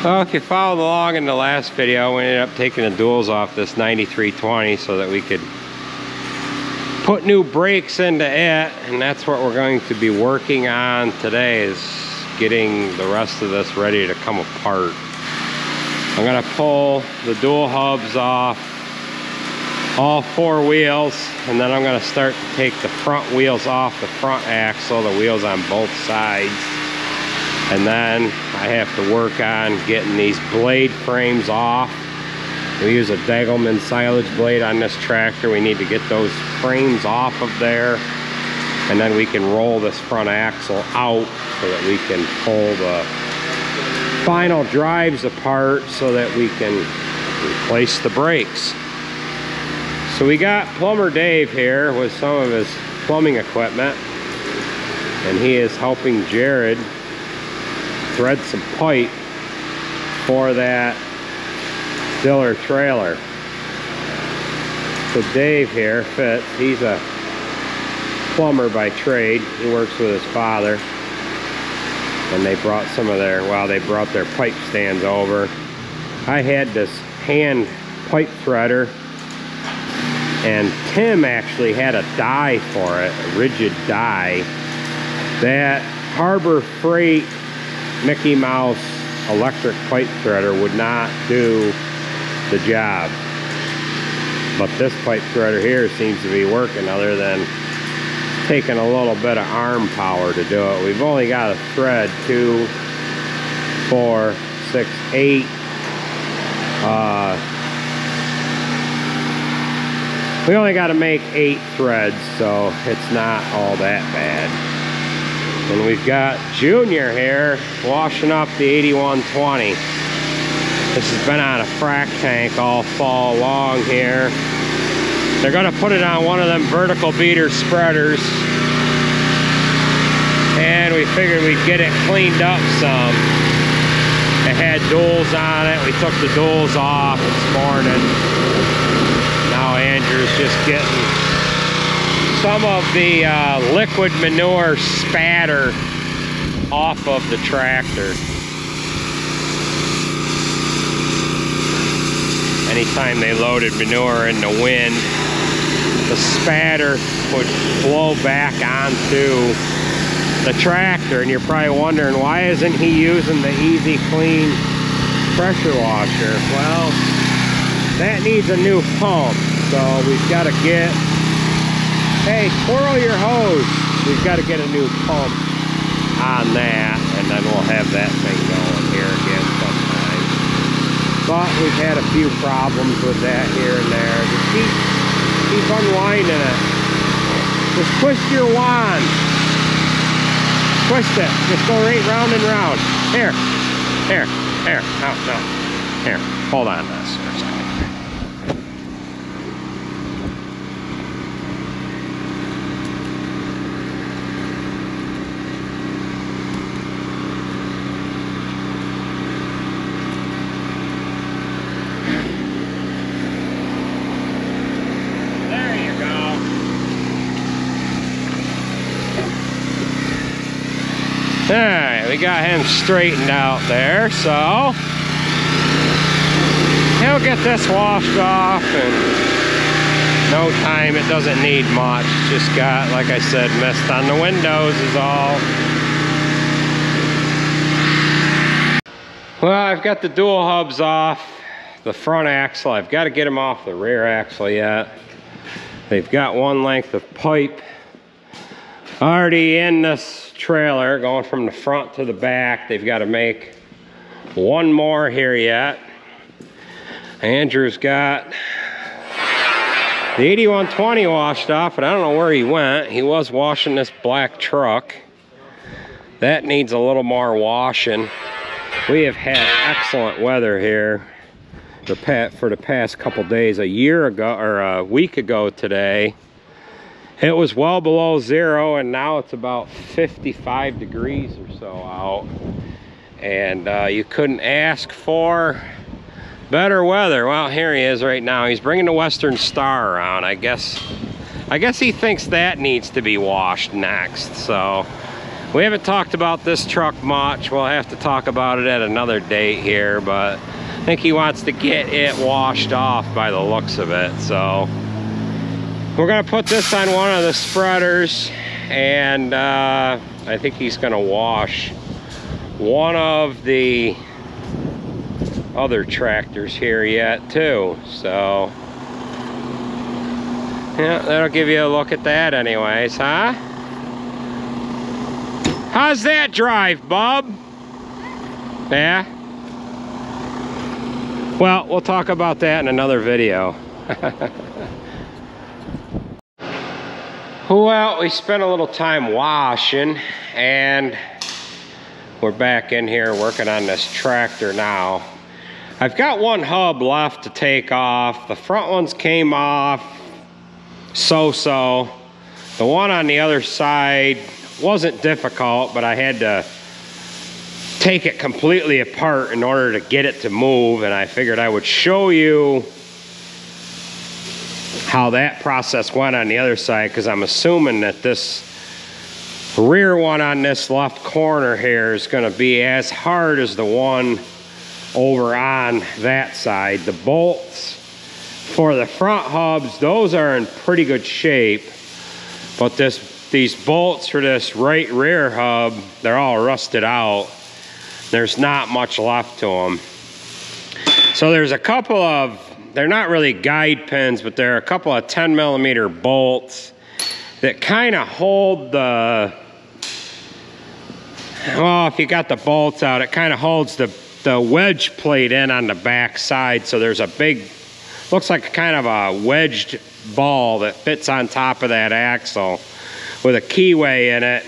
Well, if you followed along in the last video, we ended up taking the duals off this 9320 so that we could put new brakes into it, and that's what we're going to be working on today, is getting the rest of this ready to come apart. I'm going to pull the dual hubs off all four wheels, and then I'm going to start to take the front wheels off the front axle, the wheels on both sides. And then I have to work on getting these blade frames off. We use a Degelman silage blade on this tractor. We need to get those frames off of there, and then we can roll this front axle out so that we can pull the final drives apart so that we can replace the brakes. So we got Plumber Dave here with some of his plumbing equipment, and he is helping Jared thread some pipe for that Diller trailer. So Dave here, Fitz, he's a plumber by trade. He works with his father, and they brought some of their, well, they brought their pipe stands over. I had this hand pipe threader, and Tim actually had a die for it, a rigid die. That Harbor Freight Mickey Mouse electric pipe threader would not do the job. But this pipe threader here seems to be working, other than taking a little bit of arm power to do it. We've only got to thread 2, 4, 6, 8. We only got to make 8 threads, so it's not all that bad. And we've got Junior here washing up the 8120. This has been on a frac tank all fall long here. They're going to put it on one of them vertical beater spreaders, and we figured we'd get it cleaned up some. It had duals on it. We took the duals off this morning. Now Andrew's just getting some of the liquid manure spatter off of the tractor. Anytime they loaded manure in the wind, the spatter would blow back onto the tractor, and you're probably wondering, why isn't he using the Easy Clean pressure washer? Well, that needs a new pump, so we've got to get, hey, twirl your hose. We've got to get a new pump on that, and then we'll have that thing going here again sometime. But we've had a few problems with that here and there. Just keep unwinding it. Just twist your wand. Twist it. Just go right round and round. Here. No. Here. Hold on to this for a second. Alright, we got him straightened out there, so he'll get this washed off in no time. It doesn't need much. Just got, like I said, mist on the windows is all. Well, I've got the dual hubs off the front axle. I've got to get them off the rear axle yet. They've got one length of pipe already in this trailer going from the front to the back. They've got to make one more here yet. Andrew's got the 8120 washed off, but I don't know where he went. He was washing this black truck. That needs a little more washing. We have had excellent weather here for the past couple days. A year ago, or a week ago today, it was well below 0, and now it's about 55 degrees or so out. And you couldn't ask for better weather. Well, here he is right now. He's bringing the Western Star around. I guess he thinks that needs to be washed next. So We haven't talked about this truck much. We'll have to talk about it at another date here, but I think he wants to get it washed off by the looks of it. So we're gonna put this on one of the spreaders, and I think he's gonna wash one of the other tractors here yet too. So yeah, that'll give you a look at that anyways, huh? How's that drive, Bob? Yeah? Well, we'll talk about that in another video. Well, we spent a little time washing, and we're back in here working on this tractor now. I've got one hub left to take off. The front ones came off so-so. The one on the other side wasn't difficult, but I had to take it completely apart in order to get it to move, and I figured I would show you how that process went on the other side, because I'm assuming that this rear one on this left corner here is going to be as hard as the one over on that side. The bolts for the front hubs, those are in pretty good shape, but these bolts for this right rear hub, they're all rusted out. There's not much left to them. So there's a couple of, they're not really guide pins, but there are a couple of 10mm bolts that kind of hold the, well, if you got the bolts out, it kind of holds the wedge plate in on the back side. So there's a big, looks like kind of a wedged ball that fits on top of that axle with a keyway in it.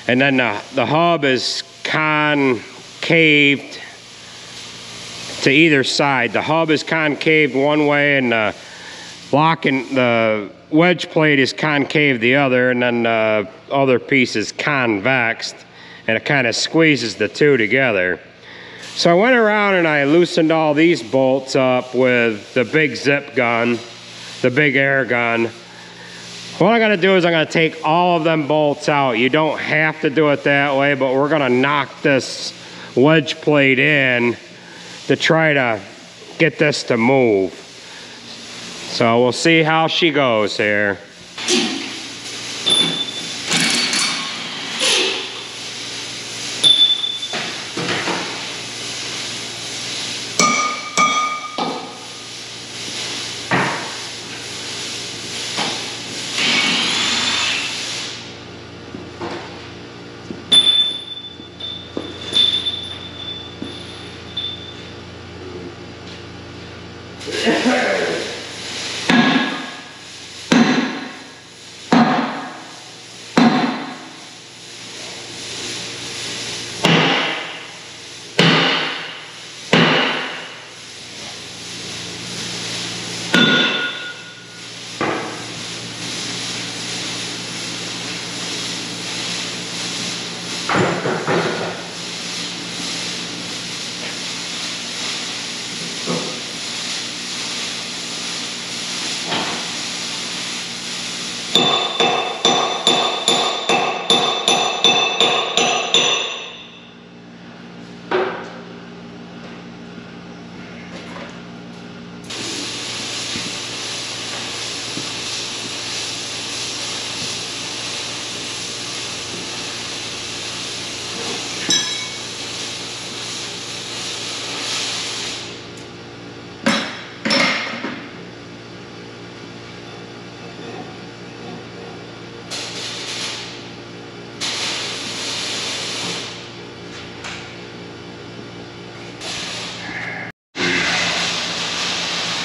And then the hub is concaved to either side. The hub is concaved one way, and the wedge plate is concave the other, and then the other piece is convexed, and it kind of squeezes the two together. So I went around and I loosened all these bolts up with the big zip gun, the big air gun. What I'm gonna do is I'm gonna take all of them bolts out. You don't have to do it that way, but we're gonna knock this wedge plate in to try to get this to move. So we'll see how she goes here.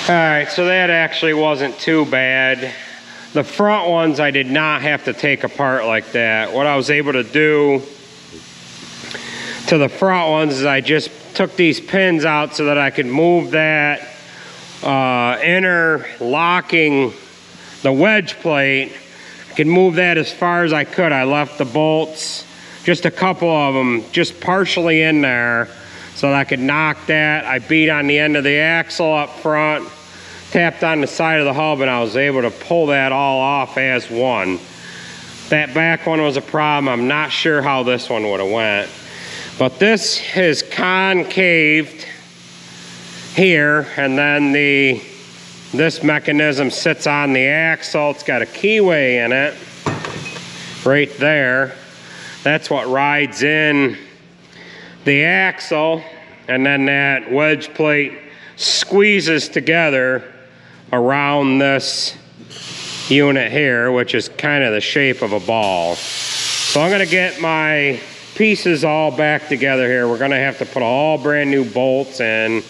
All right, so that actually wasn't too bad. The front ones I did not have to take apart like that. What I was able to do to the front ones is I just took these pins out so that I could move that inner locking, the wedge plate. I could move that as far as I could. I left the bolts, just a couple of them, just partially in there so that I could knock that. I beat on the end of the axle up front, tapped on the side of the hub, and I was able to pull that all off as one. That back one was a problem. I'm not sure how this one would have went. But this is concaved here, and then this mechanism sits on the axle. It's got a keyway in it right there. That's what rides in the axle, and then that wedge plate squeezes together around this unit here, which is kind of the shape of a ball. So I'm going to get my pieces all back together here. We're going to have to put all brand new bolts in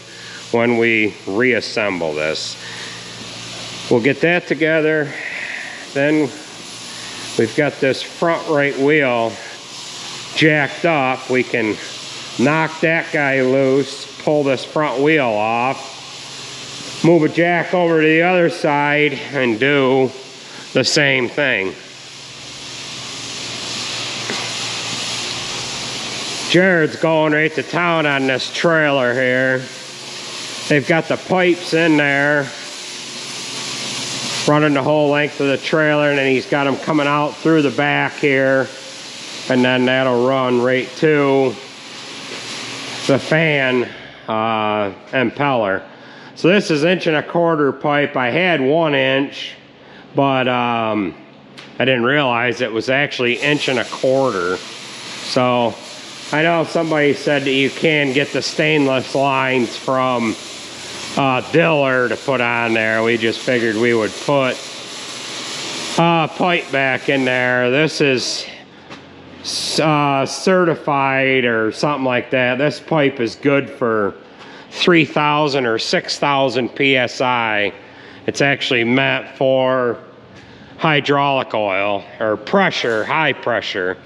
when we reassemble this. We'll get that together. Then we've got this front right wheel jacked up. We can knock that guy loose, pull this front wheel off, move a jack over to the other side, and do the same thing. Jared's going right to town on this trailer here. They've got the pipes in there running the whole length of the trailer, and then he's got them coming out through the back here, and then that'll run right to the fan impeller. So this is 1.25 inch pipe. I had 1 inch, but I didn't realize it was actually 1.25 inch. So I know somebody said that you can get the stainless lines from Diller to put on there. We just figured we would put pipe back in there. This is certified or something like that. This pipe is good for 3,000 or 6,000 PSI. It's actually meant for hydraulic oil or pressure, high pressure.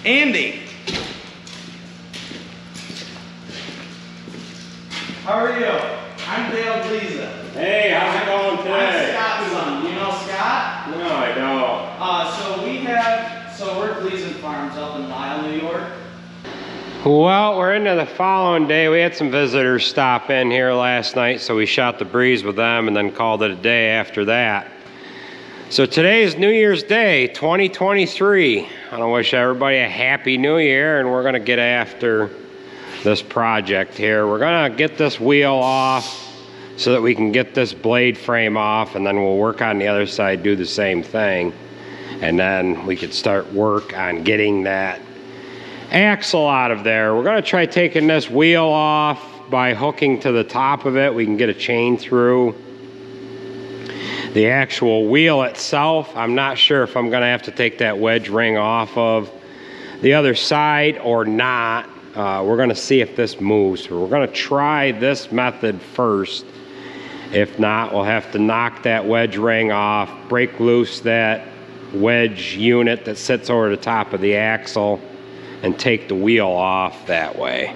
Andy, how are you? I'm Dale Gleason. Hey, how's it going today? I'm Scott's son. You know Scott? No, I don't. We're Gleason Farms up in Lisle, New York. Well, we're into the following day. We had some visitors stop in here last night, so we shot the breeze with them and then called it a day after that. So today is New Year's Day, 2023. I want to wish everybody a happy new year, and we're going to get after this project here. We're going to get this wheel off so that we can get this blade frame off, and then we'll work on the other side, do the same thing. And then we could start work on getting that axle out of there. We're going to try taking this wheel off by hooking to the top of it. We can get a chain through. The actual wheel itself, I'm not sure if I'm gonna have to take that wedge ring off of the other side or not. We're gonna see if this moves. So we're gonna try this method first. If not, we'll have to knock that wedge ring off, break loose that wedge unit that sits over the top of the axle, and take the wheel off that way.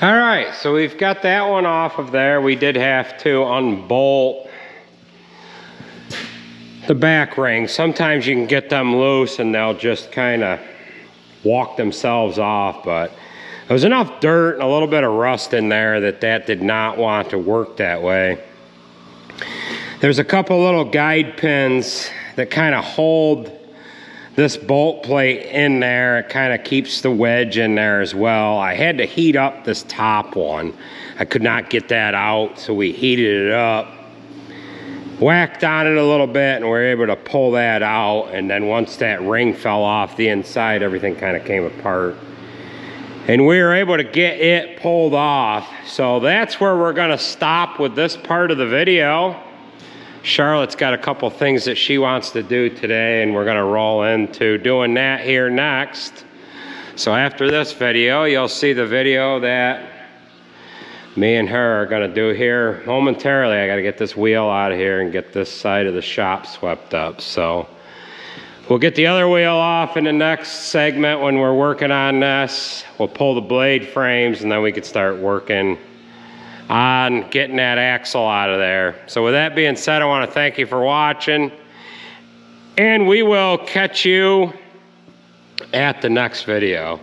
All right, so we've got that one off of there. We did have to unbolt the back rings. Sometimes you can get them loose and they'll just kind of walk themselves off, but there was enough dirt and a little bit of rust in there that did not want to work that way. There's a couple little guide pins that kind of hold this bolt plate in there. It kind of keeps the wedge in there as well. I had to heat up this top one. I could not get that out, so we heated it up, whacked on it a little bit, and we were able to pull that out. And then once that ring fell off the inside, everything kind of came apart. And we were able to get it pulled off. So that's where we're gonna stop with this part of the video. Charlotte's got a couple things that she wants to do today, and we're gonna roll into doing that here next. So after this video, you'll see the video that me and her are gonna do here momentarily. I gotta get this wheel out of here and get this side of the shop swept up. So we'll get the other wheel off in the next segment when we're working on this. We'll pull the blade frames, and then we could start working on getting that axle out of there. So with that being said, I want to thank you for watching, and we will catch you at the next video.